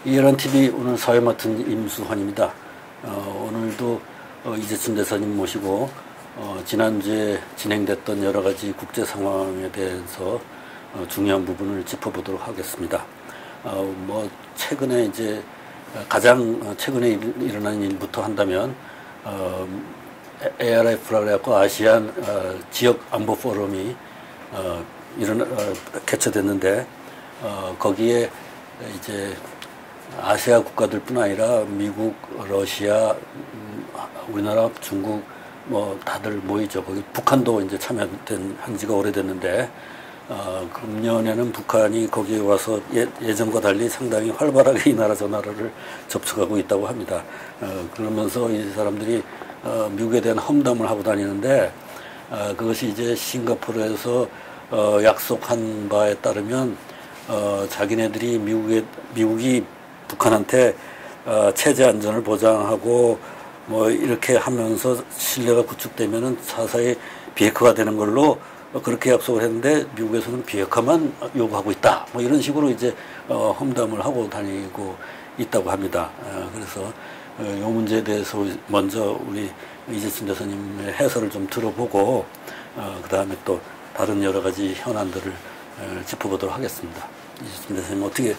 이해란TV 오늘 사회 맡은 임수환입니다. 오늘도 이재춘 대사님 모시고 지난주에 진행됐던 여러 가지 국제 상황에 대해서 중요한 부분을 짚어보도록 하겠습니다. 최근에 이제 가장 최근에 일어난 일부터 한다면 ARF라 그래갖고 아시안 지역 안보 포럼이 개최됐는데 거기에 이제 아시아 국가들뿐 아니라 미국, 러시아, 우리나라, 중국 다들 모이죠. 거기 북한도 이제 참여된 지가 오래됐는데 금년에는 북한이 거기에 와서 예전과 달리 상당히 활발하게 이 나라 저 나라를 접촉하고 있다고 합니다. 그러면서 이 사람들이 미국에 대한 험담을 하고 다니는데 그것이 이제 싱가포르에서 약속한 바에 따르면 자기네들이 미국이 북한한테 체제 안전을 보장하고 이렇게 하면서 신뢰가 구축되면은 사사히 비핵화가 되는 걸로 그렇게 약속을 했는데 미국에서는 비핵화만 요구하고 있다. 이런 식으로 이제 험담을 하고 다니고 있다고 합니다. 그래서 이 문제에 대해서 먼저 우리 이재춘 대사님의 해설을 좀 들어보고 그 다음에 또 다른 여러 가지 현안들을 짚어보도록 하겠습니다. 이재춘 대사님 어떻게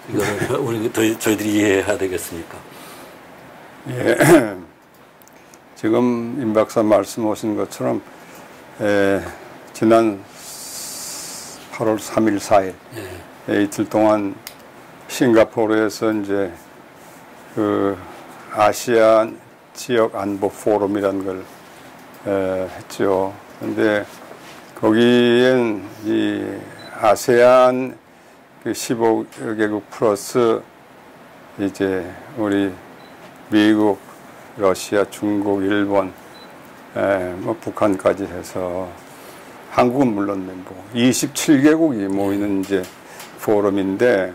이거를 저희들이 이해해야 되겠습니까? 예, 지금 임 박사 말씀하신 것처럼 지난 8월 3일, 4일 이틀 동안 싱가포르에서 이제 그 아시안 지역 안보 포럼이라는 걸 했죠. 그런데 거기엔 이 아세안 15개국 플러스 이제 우리 미국, 러시아, 중국, 일본, 북한까지 해서 한국은 물론 멤버 27개국이 모이는 이제 포럼인데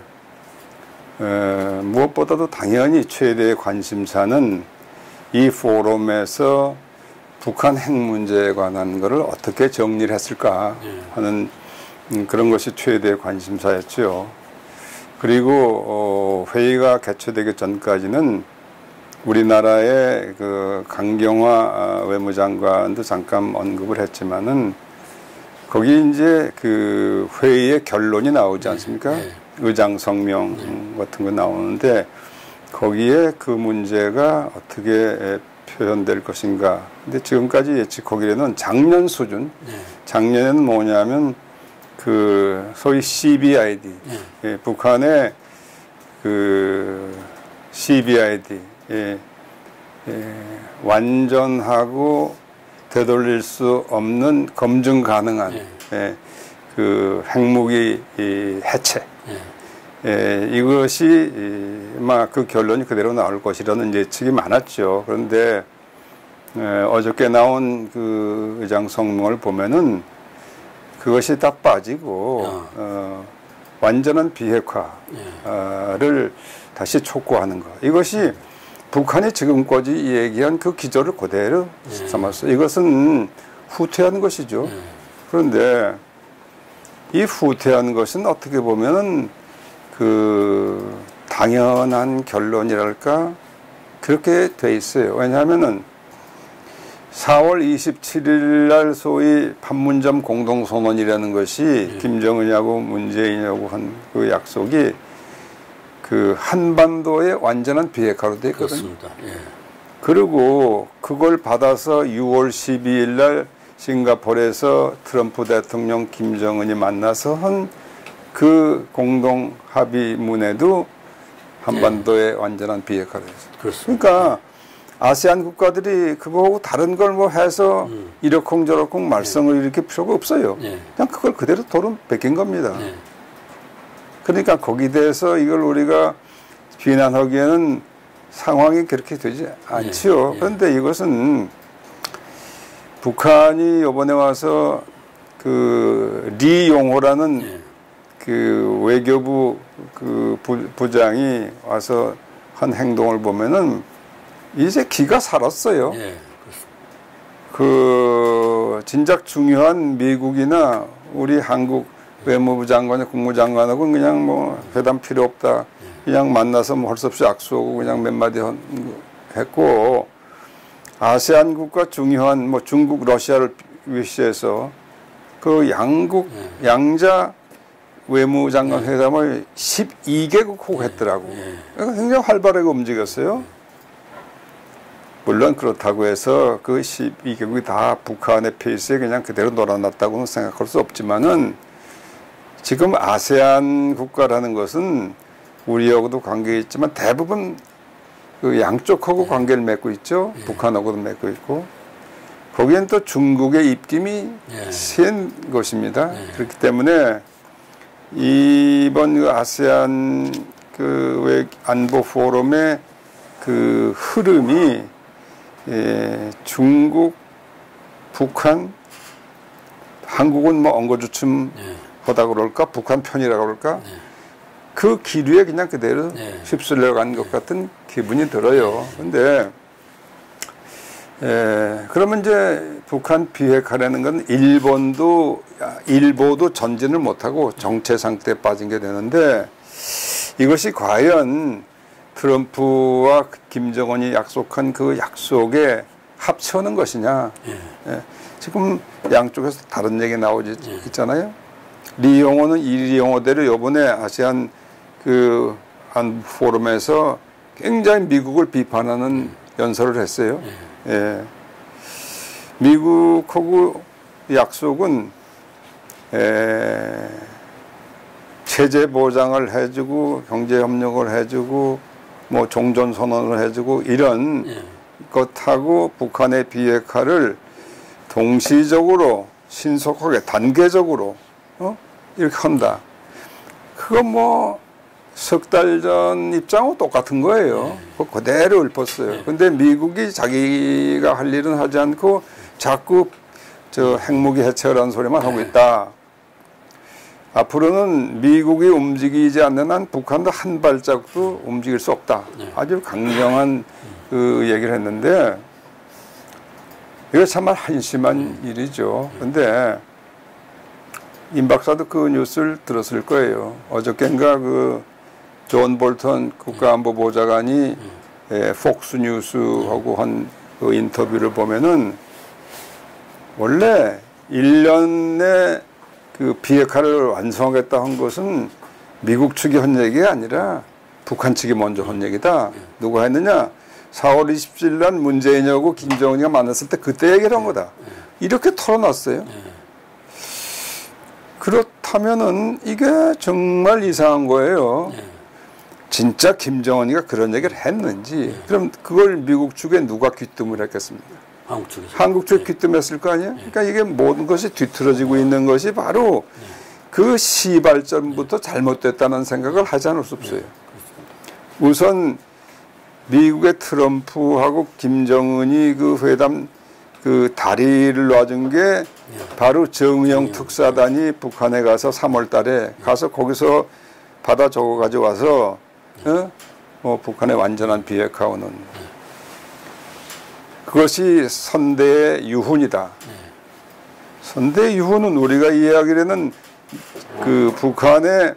무엇보다도 당연히 최대의 관심사는 이 포럼에서 북한 핵 문제에 관한 것을 어떻게 정리를 했을까 하는 그런 것이 최대의 관심사였죠. 그리고 회의가 개최되기 전까지는 우리나라의 그 강경화 외무장관도 잠깐 언급을 했지만은 거기 이제 그 회의의 결론이 나오지 않습니까? 의장 성명 같은 거 나오는데 거기에 그 문제가 어떻게 표현될 것인가. 근데 지금까지 예측하기로는 작년 수준. 작년에는 뭐냐면 그 소위 CBID, 북한의 그 CBID, 완전하고 되돌릴 수 없는 검증 가능한 그 핵무기 해체, 이것이 막 그 결론이 그대로 나올 것이라는 예측이 많았죠. 그런데 어저께 나온 그 의장 성명을 보면은 그것이 다 빠지고 완전한 비핵화를 다시 촉구하는 것. 이것이 북한이 지금까지 얘기한 그 기조를 그대로 삼았어요. 이것은 후퇴한 것이죠. 그런데 이 후퇴한 것은 어떻게 보면은 그 당연한 결론이랄까 그렇게 돼 있어요. 왜냐하면은 4월 27일 날 소위 판문점 공동선언이라는 것이 김정은하고 문재인하고 한 그 약속이 그 한반도의 완전한 비핵화로 돼 있거든요. 그렇습니다. 그리고 그걸 받아서 6월 12일 날 싱가포르에서 트럼프 대통령 김정은이 만나서 한 그 공동 합의문에도 한반도의 완전한 비핵화를 했어요. 그러니까 아세안 국가들이 그거하고 다른 걸 뭐 해서 이러쿵저러쿵 말썽을 일으킬 필요가 없어요. 그냥 그걸 그대로 도로 베낀 겁니다. 그러니까 거기에 대해서 이걸 우리가 비난하기에는 상황이 그렇게 되지 않지요. 그런데 이것은 북한이 이번에 와서 그 리 용호라는 그 그 외교부 그 부장이 와서 한 행동을 보면은 이제 기가 살았어요. 예, 그 진작 중요한 미국이나 우리 한국 외무부 장관이 국무장관하고 그냥 뭐 회담 필요 없다. 그냥 만나서 뭐 할 수 없이 악수하고 그냥 몇 마디 했고, 아세안 국가 중요한 뭐 중국, 러시아를 위시해서 그 양국 양자 외무장관 회담을 12개국 하고 했더라고. 그러니까 굉장히 활발하게 움직였어요. 물론 그렇다고 해서 그 12개국이 다 북한의 페이스에 그냥 그대로 놀아놨다고는 생각할 수 없지만은, 지금 아세안 국가라는 것은 우리하고도 관계 있지만 대부분 그 양쪽하고 관계를 맺고 있죠. 북한하고도 맺고 있고, 거기엔 또 중국의 입김이 센 것입니다. 그렇기 때문에 이번 그 아세안 그 안보 포럼의 그 흐름이 중국, 북한, 한국은 뭐 엉거주춤 하다 그럴까, 북한 편이라 그럴까, 그 기류에 그냥 그대로 휩쓸려 간 것 같은 기분이 들어요. 근데 그러면 이제 북한 비핵화라는 건 일보도 전진을 못하고 정체 상태에 빠진 게 되는데, 이것이 과연 트럼프와 김정은이 약속한 그 약속에 합쳐오는 것이냐. 지금 양쪽에서 다른 얘기 나오지 있잖아요. 리용호는 리용호대로 이번에 아세안 그 한 포럼에서 굉장히 미국을 비판하는 연설을 했어요. 미국하고 약속은 체제 보장을 해주고 경제 협력을 해주고 뭐 종전 선언을 해주고 이런 것하고 북한의 비핵화를 동시적으로 신속하게 단계적으로 이렇게 한다. 그거 뭐 석 달 전 입장하고 똑같은 거예요. 그거 그대로 읊었어요. 근데 미국이 자기가 할 일은 하지 않고 자꾸 저 핵무기 해체라는 소리만 하고 있다. 앞으로는 미국이 움직이지 않는 한 북한도 한 발짝도 움직일 수 없다. 아주 강경한 그 얘기를 했는데, 이거 정말 한심한 일이죠. 근데 임 박사도 그 뉴스를 들었을 거예요. 어저께인가 그 존 볼턴 국가안보보좌관이 폭스뉴스하고 한 그 인터뷰를 보면은, 원래 1년에 그 비핵화를 완성하겠다 한 것은 미국 측이 한 얘기가 아니라 북한 측이 먼저 한 얘기다. 누가 했느냐? 4월 27일 날 문재인하고 김정은이가 만났을 때 그때 얘기를 한 거다. 이렇게 털어놨어요. 그렇다면은 이게 정말 이상한 거예요. 진짜 김정은이가 그런 얘기를 했는지, 그럼 그걸 미국 측에 누가 귀뜸을 했겠습니까? 한국 측에서. 한국 측에 귀뜸했을 거 아니에요? 그러니까 이게 모든 것이 뒤틀어지고 있는 것이 바로 그 시발점부터 잘못됐다는 생각을 하지 않을 수 없어요. 우선 미국의 트럼프하고 김정은이 그 회담 그 다리를 놔준 게 바로 정의용 특사단이 북한에 가서 3월 달에 가서 거기서 받아 적어 가져와서 북한의 완전한 비핵화는 그것이 선대의 유훈이다. 선대의 유훈은 우리가 이해하기로는 그 북한의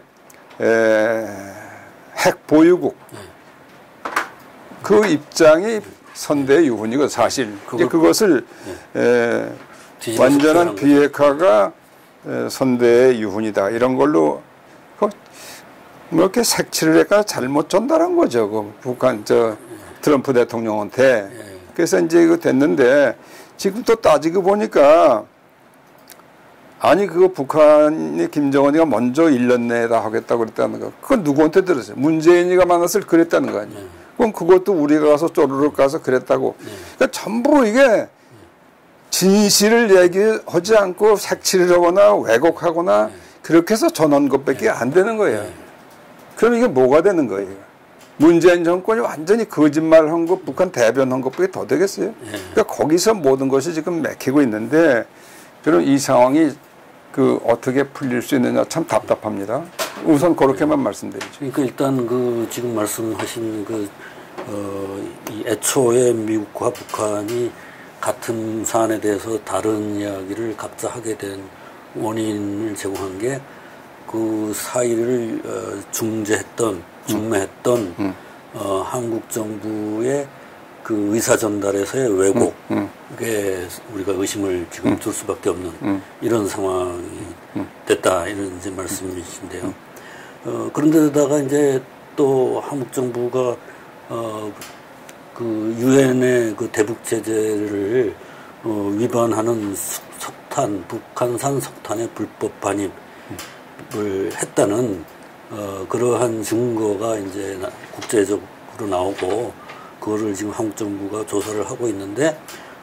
핵 보유국 그 입장이 선대의 유훈이고, 사실 그것을 완전한 비핵화가 선대의 유훈이다, 이런 걸로 뭐 이렇게 색칠을 해가 잘못 전달한 거죠. 그 북한 트럼프 대통령한테. 그래서 이제 이거 됐는데, 지금 또 따지고 보니까, 아니 그거 북한이 김정은이가 먼저 1년 내에 다 하겠다고 그랬다는 거, 그건 누구한테 들었어요? 문재인이가 만났을 그랬다는 거 아니에요? 그럼 그것도 우리가 가서 쪼르륵 가서 그랬다고. 그러니까 전부 이게 진실을 얘기하지 않고 색칠을 하거나 왜곡하거나 그렇게 해서 전한 것밖에 안 되는 거예요. 그럼 이게 뭐가 되는 거예요? 문재인 정권이 완전히 거짓말한 것, 북한 대변한 것밖에 더 되겠어요? 그러니까 거기서 모든 것이 지금 맥히고 있는데, 그럼 이 상황이 그 어떻게 풀릴 수 있느냐 참 답답합니다. 우선 그렇게만 말씀드리죠. 그러니까 일단 그 지금 말씀하신 이 애초에 미국과 북한이 같은 사안에 대해서 다른 이야기를 각자 하게 된 원인을 제공한 게 그 사이를 중매했던 한국 정부의 그 의사 전달에서의 왜곡에 우리가 의심을 지금 둘 수밖에 없는 이런 상황이 됐다 이런 이제 말씀이신데요. 그런데다가 이제 또 한국 정부가 그 유엔의 그 대북 제재를 위반하는 석탄, 북한산 석탄의 불법 반입을 했다는 그러한 증거가 이제 국제적으로 나오고 그거를 지금 한국 정부가 조사를 하고 있는데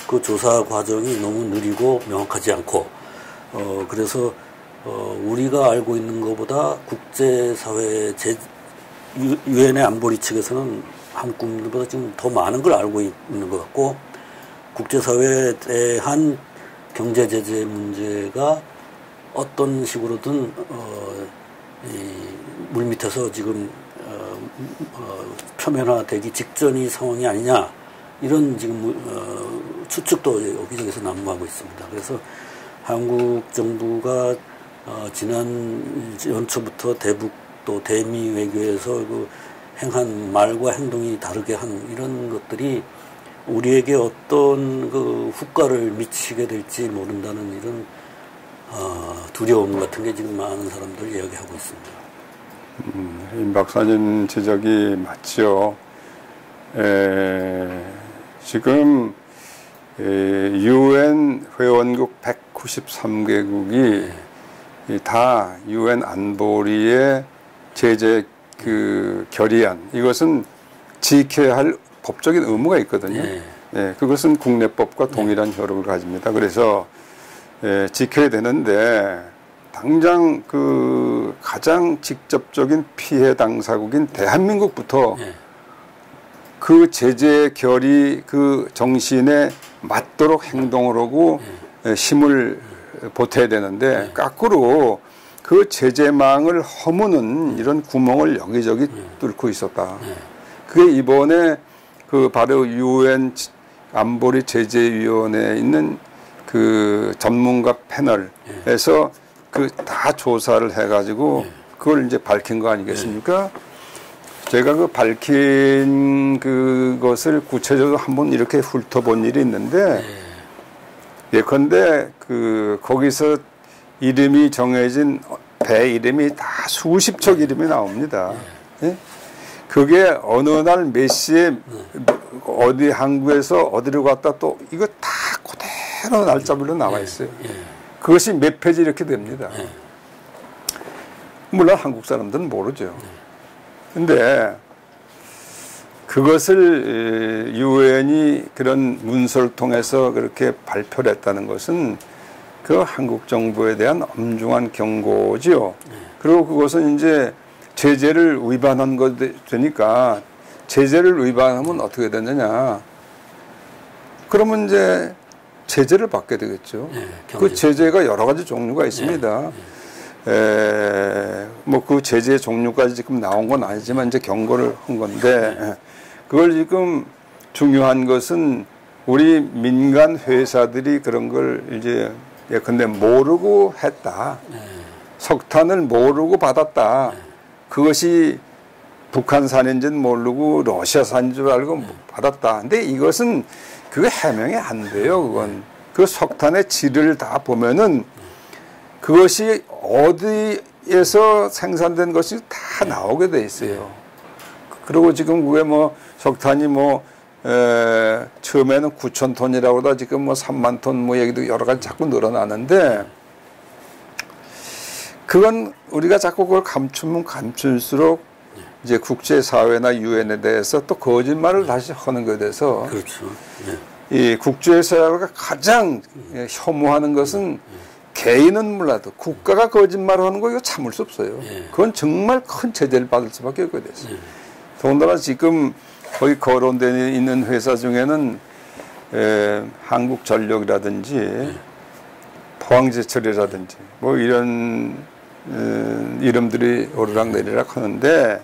그 조사 과정이 너무 느리고 명확하지 않고 그래서 우리가 알고 있는 것보다 국제사회 유엔의 안보리 측에서는 한국 국민들보다 지금 더 많은 걸 알고 있는 것 같고 국제사회에 대한 경제 제재 문제가 어떤 식으로든 물밑에서 지금 표면화되기 직전의 상황이 아니냐 이런 지금 추측도 여기저기서 난무하고 있습니다. 그래서 한국 정부가 지난 연초부터 대북 또 대미 외교에서 그 행한 말과 행동이 다르게 한 이런 것들이 우리에게 어떤 그 후과를 미치게 될지 모른다는 이런 두려움 같은 게 지금 많은 사람들 이야기하고 있습니다. 임 박사님 지적이 맞죠. 지금 유엔 회원국 193개국이 다 유엔 안보리의 제재 그 결의안 이것은 지켜야 할 법적인 의무가 있거든요. 그것은 국내법과 동일한 효력을 가집니다. 그래서 지켜야 되는데 당장 그 가장 직접적인 피해 당사국인 대한민국부터 그 제재 결의 그 정신에 맞도록 행동을 하고 힘을 보태야 되는데 거꾸로 그 제재망을 허무는 이런 구멍을 여기저기 뚫고 있었다. 그게 이번에 그 바로 유엔 안보리 제재위원회에 있는 그 전문가 패널에서 그 다 조사를 해가지고 그걸 이제 밝힌 거 아니겠습니까? 제가 그 밝힌 그것을 구체적으로 한번 이렇게 훑어본 일이 있는데 예컨대 그 거기서 이름이 정해진 배 이름이 다 수십 척 이름이 나옵니다. 그게 어느 날 몇 시에 어디 한국에서 어디로 갔다 또 이거 다 그대로 날짜별로 나와 있어요. 그것이 몇 페이지 이렇게 됩니다. 물론 한국 사람들은 모르죠. 근데 그것을 유엔이 그런 문서를 통해서 그렇게 발표를 했다는 것은 그 한국 정부에 대한 엄중한 경고지요. 그리고 그것은 이제 제재를 위반한 것 되니까 제재를 위반하면 어떻게 되느냐. 그러면 이제 제재를 받게 되겠죠. 그 제재가 여러 가지 종류가 있습니다. 뭐 그 제재 종류까지 지금 나온 건 아니지만 이제 경고를 한 건데 그걸 지금 중요한 것은 우리 민간 회사들이 그런 걸 이제 예컨대 모르고 했다. 석탄을 모르고 받았다. 그것이 북한산인지는 모르고 러시아산인 줄 알고 받았다. 근데 이것은 그게 해명이 안 돼요. 그건 그 석탄의 질을 다 보면은 그것이 어디에서 생산된 것이 다 나오게 돼 있어요. 그리고 지금 그게 뭐 석탄이 뭐 처음에는 9,000톤이라고 하다 지금 뭐 3만 톤 뭐 얘기도 여러 가지 자꾸 늘어나는데 그건 우리가 자꾸 그걸 감추면 감출수록 이제 국제사회나 유엔에 대해서 또 거짓말을 다시 하는 것에 대해서 그렇죠. 이 국제사회가 가장 혐오하는 것은 개인은 몰라도 국가가 거짓말을 하는 거 이거 참을 수 없어요. 그건 정말 큰 제재를 받을 수밖에 없게 됐어요. 더군다나 지금 거기 거론되어 있는 회사 중에는 한국전력이라든지 포항제철이라든지 뭐 이런 이름들이 오르락내리락 하는데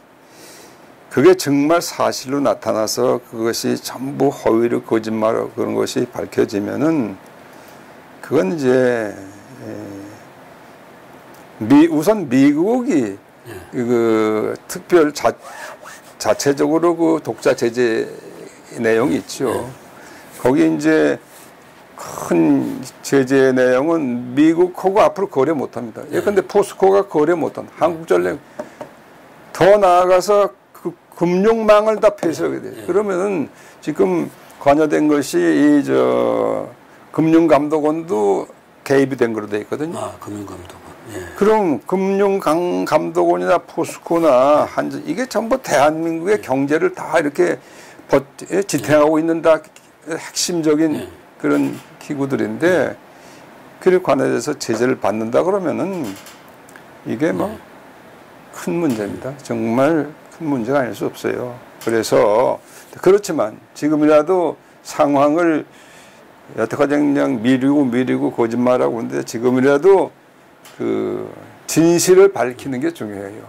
그게 정말 사실로 나타나서 그것이 전부 허위로 거짓말로 그런 것이 밝혀지면은 그건 이제 우선 미국이 그 특별 자체적으로 그 독자 제재 내용이 있죠. 거기 이제 큰 제재 내용은 미국하고 앞으로 거래 못합니다. 예컨대 포스코가 거래 못한 한국전력 더 나아가서 그 금융망을 다 폐쇄하게 돼요. 그러면은 지금 관여된 것이 이 금융감독원도 개입이 된 거로 돼 있거든요. 아, 금융감독원. 예. 그럼 금융감독원이나 포스코나 이게 전부 대한민국의 경제를 다 이렇게 지탱하고 있는 다 핵심적인 그런 기구들인데 그에 관해서 제재를 받는다 그러면은 이게 뭐 큰 문제입니다. 정말 큰 문제가 아닐 수 없어요. 그래서 그렇지만 지금이라도 상황을 여태까지 그냥 미루고 거짓말하고 있는데 지금이라도 그 진실을 밝히는 게 중요해요.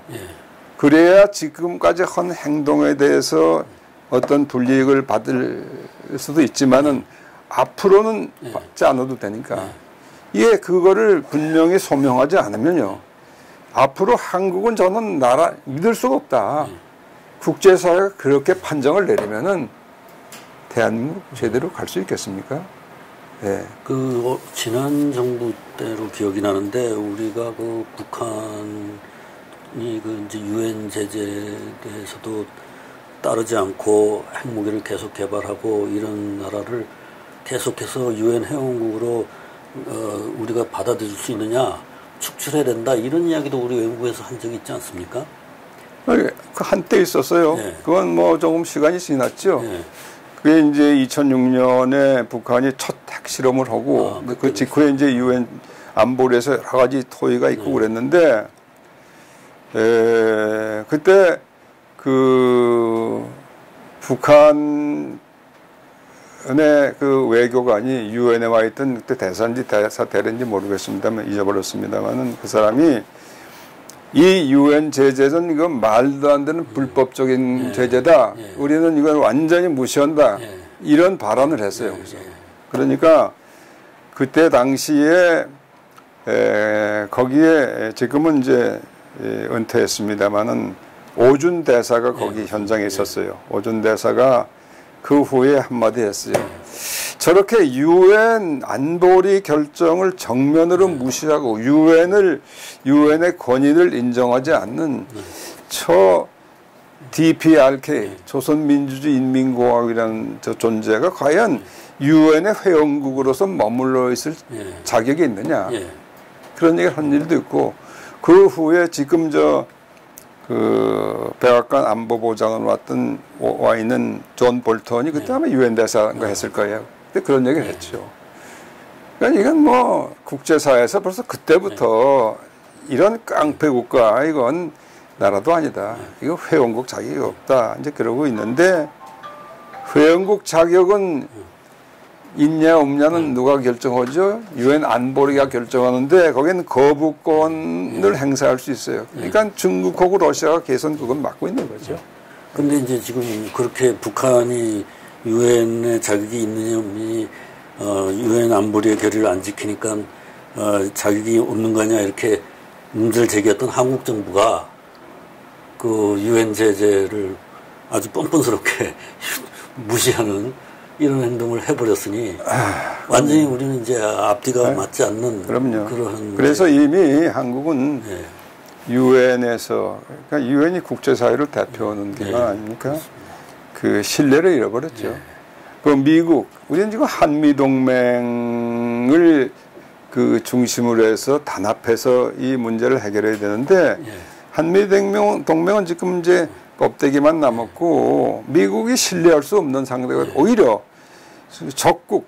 그래야 지금까지 한 행동에 대해서 어떤 불이익을 받을 수도 있지만은 앞으로는 받지 않아도 되니까 이게 그거를 분명히 소명하지 않으면요 앞으로 한국은 저는 믿을 수가 없다. 국제사회가 그렇게 판정을 내리면은 대한민국 제대로 갈 수 있겠습니까? 네. 지난 정부 때로 기억이 나는데 우리가 그 북한이 이제 유엔 제재에 대해서도 따르지 않고 핵무기를 계속 개발하고 이런 나라를 계속해서 유엔 회원국으로 우리가 받아들일 수 있느냐 축출해야 된다 이런 이야기도 우리 외무부에서 한 적이 있지 않습니까? 그 한때 있었어요. 그건 뭐 조금 시간이 지났죠. 그게 이제 2006년에 북한이 첫 핵실험을 하고 그 직후에 이제 유엔 안보리에서 여러 가지 토의가 있고 그랬는데 그때 그 북한의 그 외교관이 유엔에 와 있던 그때 대사인지 대사인지 모르겠습니다만 잊어버렸습니다만은 그 사람이 이 유엔 제재는 이건 말도 안 되는 불법적인 제재다. 우리는 이걸 완전히 무시한다. 이런 발언을 했어요. 그러니까 그때 당시에 거기에 지금은 이제 은퇴했습니다만은 오준 대사가 거기 현장에 있었어요. 오준 대사가 그 후에 한마디 했어요. 저렇게 유엔 안보리 결정을 정면으로 무시하고 유엔의 권위를 인정하지 않는 저 DPRK 조선민주주의 인민공화국이라는 저 존재가 과연 유엔의 회원국으로서 머물러 있을 자격이 있느냐 그런 얘기를 한 일도 있고 그 후에 지금 그 백악관 안보보장을 와 있는 존 볼턴이 그때 아마 유엔 대사인가 했을 거예요. 근데 그런 얘기를 했죠. 그러니까 이건 뭐 국제사회에서 벌써 그때부터 이런 깡패 국가 이건 나라도 아니다. 이거 회원국 자격이 없다. 이제 그러고 있는데 회원국 자격은 있냐 없냐는 누가 결정하죠? 유엔 안보리가 결정하는데 거기는 거부권을 행사할 수 있어요. 그러니까 중국하고 러시아가 계속 그건 막고 있는 거죠. 근데 이제 지금 그렇게 북한이 유엔의 자격이 있느냐 없느냐 유엔 안보리의 결의를 안 지키니까 자격이 없는 거냐 이렇게 문제를 제기했던 한국 정부가 그 유엔 제재를 아주 뻔뻔스럽게 무시하는 이런 행동을 해버렸으니 완전히 우리는 이제 앞뒤가 맞지 않는 그럼요. 그런 그래서 이미 한국은 유엔에서 그러니까 유엔이 국제사회를 대표하는 기관 아닙니까? 그 신뢰를 잃어버렸죠. 그 미국 우리는 지금 한미동맹을 그 중심으로 해서 단합해서 이 문제를 해결해야 되는데 한미동맹은 지금 이제 껍데기만 남았고 미국이 신뢰할 수 없는 상대가 오히려 적국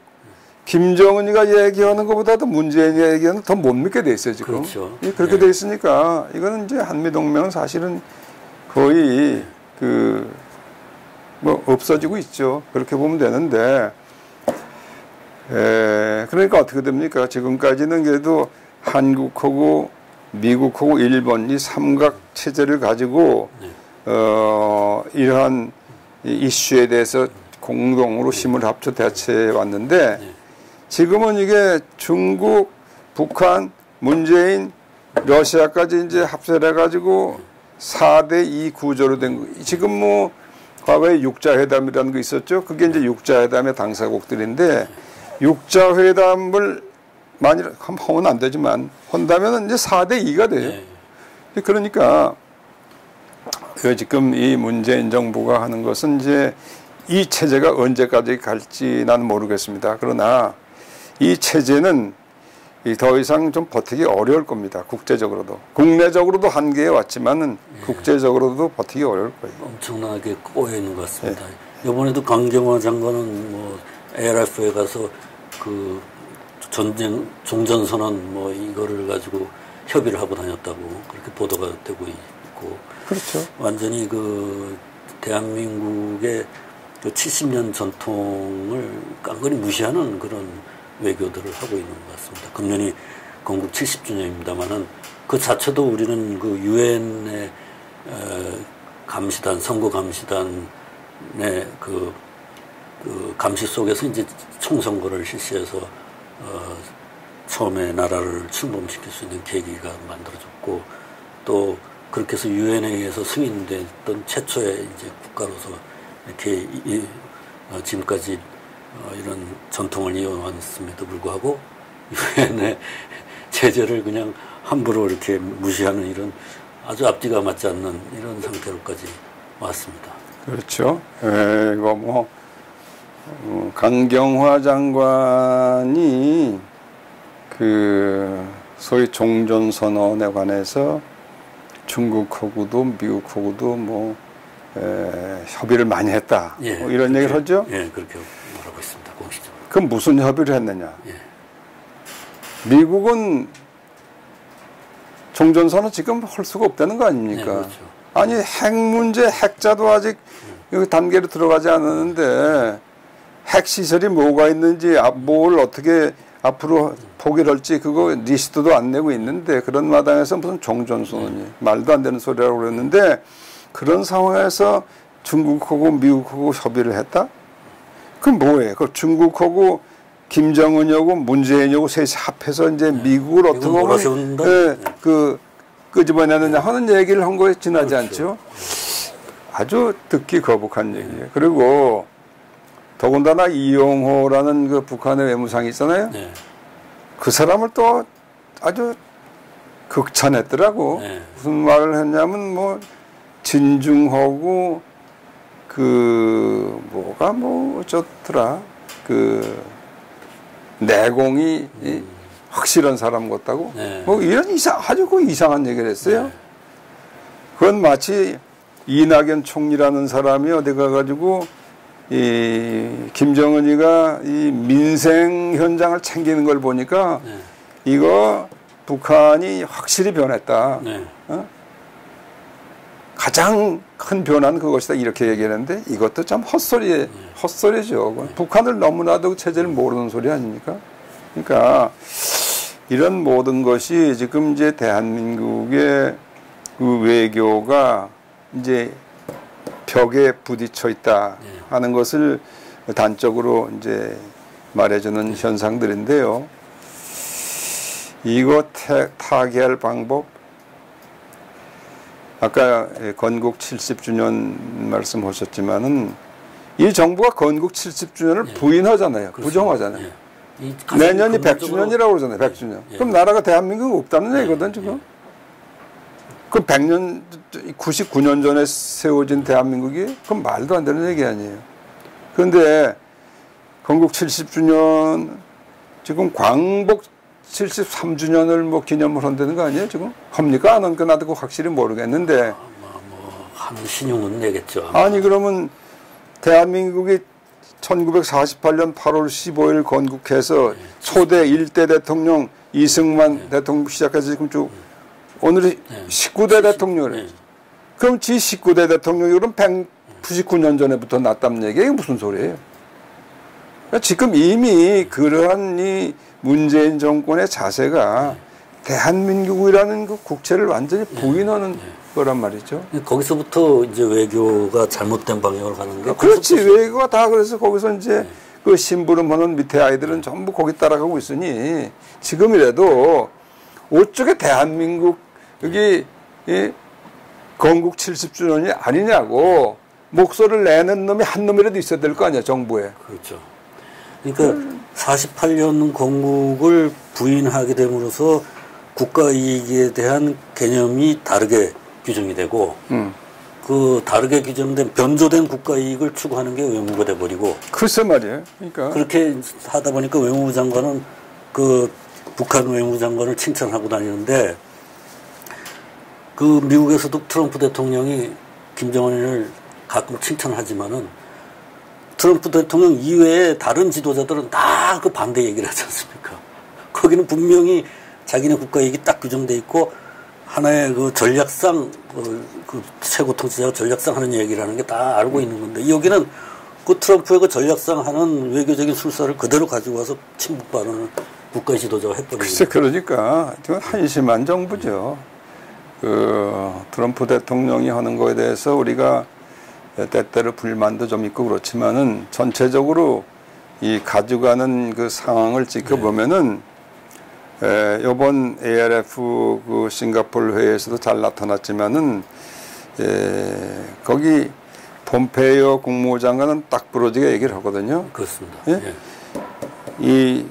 김정은이가 얘기하는 것보다도 문재인이 얘기하는 더 못 믿게 돼 있어요 지금. 그렇죠. 그렇게 돼 있으니까 이거는 이제 한미동맹은 사실은 거의 그 뭐 없어지고 있죠. 그렇게 보면 되는데 그러니까 어떻게 됩니까? 지금까지는 그래도 한국하고 미국하고 일본 이 삼각 체제를 가지고 이러한 이슈에 대해서 공동으로 힘을 합쳐 대처해 왔는데 지금은 이게 중국, 북한, 문재인, 러시아까지 이제 합세해 가지고 4대2 구조로 된 거. 지금 뭐 과거에 육자회담이라는 거 있었죠. 그게 이제 육자회담의 당사국들인데 육자회담을 만일 하면 안 되지만 한다면 이제 4대2가 돼요. 그러니까 지금 이 문재인 정부가 하는 것은 이제 이 체제가 언제까지 갈지 나는 모르겠습니다. 그러나 이 체제는 더 이상 좀 버티기 어려울 겁니다. 국제적으로도. 국내적으로도 한계에 왔지만은 국제적으로도 버티기 어려울 거예요. 엄청나게 꼬여 있는 것 같습니다. 이번에도 강경화 장관은 뭐 ARF에 가서 그 종전선언 뭐 이거를 가지고 협의를 하고 다녔다고 그렇게 보도가 되고 있고. 그렇죠. 완전히 그 대한민국의 그 70년 전통을 깡그리 무시하는 그런 외교들을 하고 있는 것 같습니다. 금년이 건국 70주년입니다만은 그 자체도 우리는 그 유엔의 감시단, 선거 감시단의 그 감시 속에서 이제 총선거를 실시해서 처음에 나라를 출범시킬 수 있는 계기가 만들어졌고 또 그렇게 해서 유엔에 의해서 승인됐던 최초의 이제 국가로서 이렇게 지금까지 이런 전통을 이어왔음에도 불구하고 유엔의 제재를 그냥 함부로 이렇게 무시하는 이런 아주 앞뒤가 맞지 않는 이런 상태로까지 왔습니다. 그렇죠. 이거 뭐 강경화 장관이 그 소위 종전선언에 관해서 중국하고도 미국하고도 뭐 협의를 많이 했다. 뭐 이런 얘기를 하죠? 예, 그렇게 말하고 있습니다. 공식적으로. 그럼 무슨 협의를 했느냐? 예. 미국은 종전선언 지금 할 수가 없다는 거 아닙니까? 네, 그렇죠. 아니 핵 문제, 핵자도 아직 이 단계로 들어가지 않았는데 핵 시설이 뭐가 있는지 뭘 어떻게 앞으로 포기를 할지 그거 리스트도 안 내고 있는데 그런 마당에서 무슨 종전선언이 말도 안 되는 소리라고 그랬는데 그런 상황에서 중국하고 미국하고 협의를 했다? 그럼 뭐예요? 그 중국하고 김정은하고 문재인하고 셋이 합해서 이제 미국을 어떻게 보면 그 끄집어내느냐 하는 얘기를 한 거에 지나지 그렇죠. 않죠? 아주 듣기 거북한 얘기예요. 그리고 더군다나 이용호라는 그 북한의 외무상이 있잖아요. 네. 그 사람을 또 아주 극찬했더라고. 네. 무슨 말을 했냐면 뭐 진중하고 그 뭐가 뭐 어쩌더라 그 내공이 확실한 사람 같다고. 네. 뭐 이런 아주 그 이상한 얘기를 했어요. 네. 그건 마치 이낙연 총리라는 사람이 어디 가가지고 이 김정은이가 이 민생 현장을 챙기는 걸 보니까 네. 이거 북한이 확실히 변했다. 네. 가장 큰 변화는 그것이다 이렇게 얘기했는데 이것도 참 헛소리죠. 북한을 너무나도 체제를 모르는 소리 아닙니까? 그러니까 이런 모든 것이 지금 이제 대한민국의 그 외교가 이제 벽에 부딪혀 있다 하는 것을 단적으로 이제 말해주는 현상들인데요. 이거 타개할 방법, 아까 건국 70주년 말씀하셨지만은 이 정부가 건국 70주년을 부인하잖아요. 그렇습니다. 부정하잖아요. 내년이 100주년이라고 그러잖아요. 100주년. 그럼 나라가 대한민국이 없다는 얘기거든 지금. 그럼 100년, 99년 전에 세워진 대한민국이 그럼 말도 안 되는 얘기 아니에요. 그런데 건국 70주년 지금 광복 73주년을 뭐 기념을 한다는 거 아니에요 지금? 합니까? 안 합니까? 나도 확실히 모르겠는데. 하는 신용은 내겠죠. 아니 그러면 대한민국이 1948년 8월 15일 건국해서 초대 1대 대통령 이승만 대통령 시작해서 지금 쭉 오늘이 19대 대통령이에요. 그럼 지 19대 대통령이 그럼 199년 전에부터 났다는 얘기예요? 이게 무슨 소리예요? 지금 이미 그러한 이 문재인 정권의 자세가 대한민국이라는 그 국채를 완전히 부인하는 거란 말이죠. 거기서부터 이제 외교가 잘못된 방향으로 가는데. 그렇지. 외교가 다 그래서 거기서 이제 그 심부름하는 밑에 아이들은 전부 거기 따라가고 있으니 지금이라도 어쩌게 대한민국 여기 건국 70주년이 아니냐고 목소리를 내는 놈이 한 놈이라도 있어야 될 거 아니야, 정부에. 그렇죠. 그러니까 48년 건국을 부인하게 됨으로써 국가 이익에 대한 개념이 다르게 규정이 되고 그 다르게 규정된 변조된 국가 이익을 추구하는 게 외무가 돼 버리고. 글쎄 말이에요. 그러니까 그렇게 하다 보니까 외무부 장관은 그 북한 외무부 장관을 칭찬하고 다니는데 그 미국에서도 트럼프 대통령이 김정은을 가끔 칭찬하지만은 트럼프 대통령 이외에 다른 지도자들은 다 그 반대 얘기를 하지 않습니까? 거기는 분명히 자기네 국가 이익이 딱 규정돼 있고 하나의 그 전략상 그 최고 통치자가 전략상 하는 얘기라는 게 다 알고 있는 건데 여기는 그 트럼프의 그 전략상 하는 외교적인 술사를 그대로 가지고 와서 친북 발언을 국가 지도자가 해버리는. 글쎄 그러니까 한심한 정부죠. 그 트럼프 대통령이 하는 거에 대해서 우리가 때때로 불만도 좀 있고 그렇지만은 전체적으로 이 가져가는 그 상황을 지켜보면은 이번 ARF 그 싱가포르 회의에서도 잘 나타났지만은 거기 폼페이오 국무장관은 딱 부러지게 얘기를 하거든요. 그렇습니다. 예? 이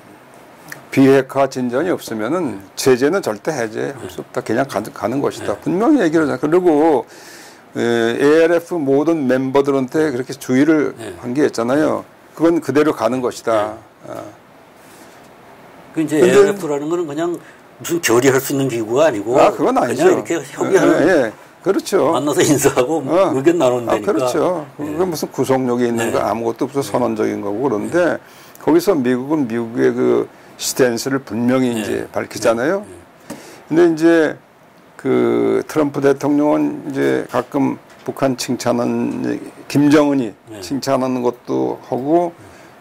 비핵화 진전이 없으면은 제재는 절대 해제할 수 없다. 그냥 가는 것이다. 분명히 얘기를 하잖아요. 그리고 ARF 모든 멤버들한테 그렇게 주의를 한 게 있잖아요. 그건 그대로 가는 것이다. 그 이제 ARF라는 거는 그냥 무슨 결의할 수 있는 기구가 아니고 그건 아니죠. 그냥 이렇게 협의하는 그렇죠. 만나서 인사하고 의견 나누는 데니까. 그렇죠. 그건 무슨 구속력이 있는 거 아무것도 없어 선언적인 거고 그런데 거기서 미국은 미국의 그 스탠스를 분명히 이제 밝히잖아요. 근데 이제 그 트럼프 대통령은 이제 가끔 북한 칭찬하는 김정은이 칭찬하는 것도 하고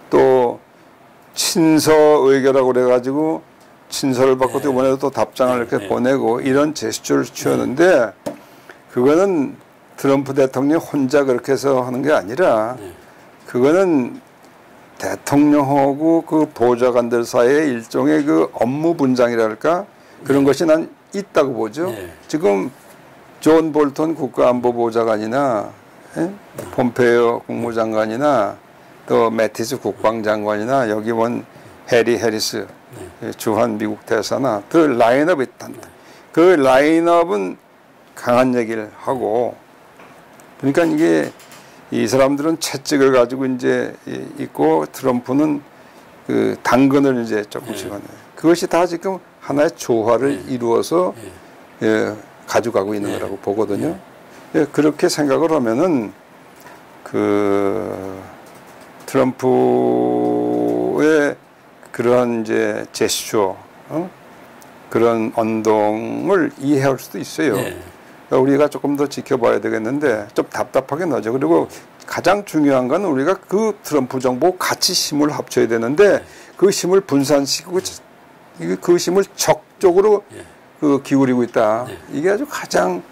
또 친서 의결하고 그래가지고 친서를 받고 또 이번에도 또 답장을 이렇게 보내고 이런 제스처를 취하는데 그거는 트럼프 대통령이 혼자 그렇게 해서 하는 게 아니라 그거는 대통령하고 그 보좌관들 사이의 일종의 그 업무 분장이랄까 그런 것이 난 있다고 보죠. 지금 존 볼턴 국가안보보좌관이나 폼페이오 국무장관이나 또 매티스 국방장관이나 여기 온 해리 해리스 주한 미국 대사나 그 라인업이 있단다. 그 라인업은 강한 얘기를 하고 그러니까 이게 이 사람들은 채찍을 가지고 이제 있고 트럼프는 그 당근을 이제 조금씩 하는 그것이 다 지금 하나의 조화를 이루어서 가져가고 있는 거라고 보거든요. 그렇게 생각을 하면은 그 트럼프의 그러한 이제 제스처, 그런 언동을 이해할 수도 있어요. 그러니까 우리가 조금 더 지켜봐야 되겠는데 좀 답답하게 나죠. 그리고 가장 중요한 건 우리가 그 트럼프 정부 같이 힘을 합쳐야 되는데 그 힘을 분산시키고 그 힘을 적극적으로 그 기울이고 있다. 이게 아주 가장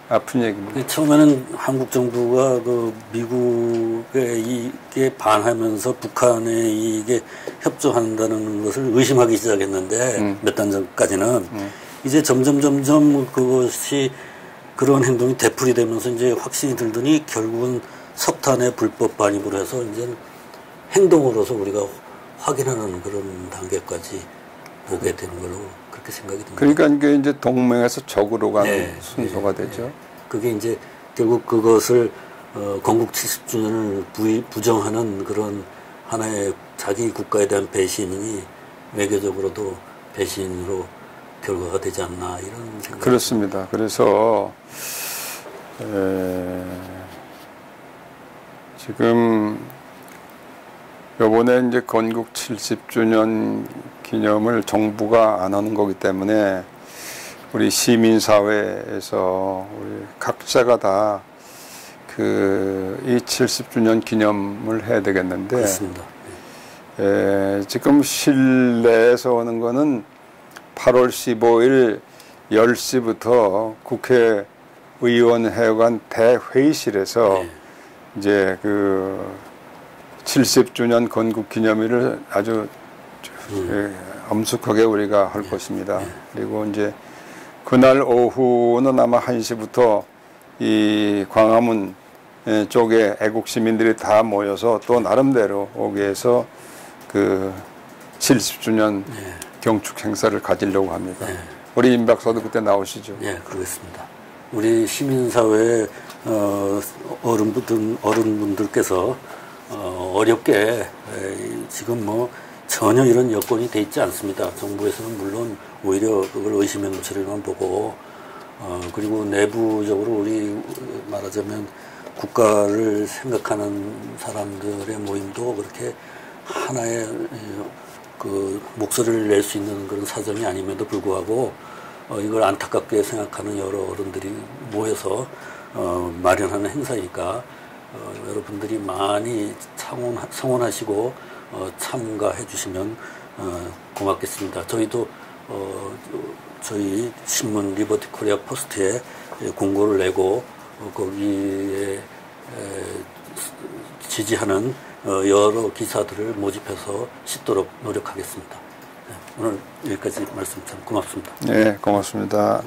아픈 얘기입니다. 처음에는 한국 정부가 그 미국의 이익에 반하면서 북한의 이익에 협조한다는 것을 의심하기 시작했는데 몇 달 전까지는 이제 점점 그것이 그런 행동이 되풀이되면서 이제 확신이 들더니 결국은 석탄의 불법 반입을 해서 이제 행동으로서 우리가 확인하는 그런 단계까지 보게 되는 걸로 그렇게 생각이 듭니다. 그러니까 이게 이제 동맹에서 적으로 가는 순서가 되죠. 그게 이제 결국 그것을 건국 70주년을 부정하는 그런 하나의 자기 국가에 대한 배신이 외교적으로도 배신으로 결과가 되지 않나 이런 생각. 그렇습니다. 그래서 지금 요번에 이제 건국 70주년 기념을 정부가 안 하는 거기 때문에 우리 시민사회에서 우리 각자가 다 그 이 70주년 기념을 해야 되겠는데 그렇습니다. 지금 실내에서 오는 거는 8월 15일 10시부터 국회의원회관 대회의실에서 네. 이제 그 70주년 건국기념일을 아주 엄숙하게 우리가 할 것입니다. 그리고 이제 그날 오후는 아마 1시부터 이 광화문 쪽에 애국 시민들이 다 모여서 또 나름대로 거기에서 그 70주년 경축 행사를 가지려고 합니다. 우리 임 박사도 그때 나오시죠? 예, 그러겠습니다. 우리 시민사회 어른분들께서 어렵게 지금 뭐 전혀 이런 여건이 돼 있지 않습니다. 정부에서는 물론 오히려 그걸 의심의 눈초리만 보고 그리고 내부적으로 우리 말하자면 국가를 생각하는 사람들의 모임도 그렇게 하나의 그 목소리를 낼 수 있는 그런 사정이 아님에도 불구하고 이걸 안타깝게 생각하는 여러 어른들이 모여서 마련하는 행사니까 여러분들이 많이 성원하시고 참가해 주시면 고맙겠습니다. 저희도 저희 신문 리버티 코리아 포스트에 공고를 내고 거기에 지지하는 여러 기사들을 모집해서 싣도록 노력하겠습니다. 오늘 여기까지 말씀 참 고맙습니다. 네, 고맙습니다.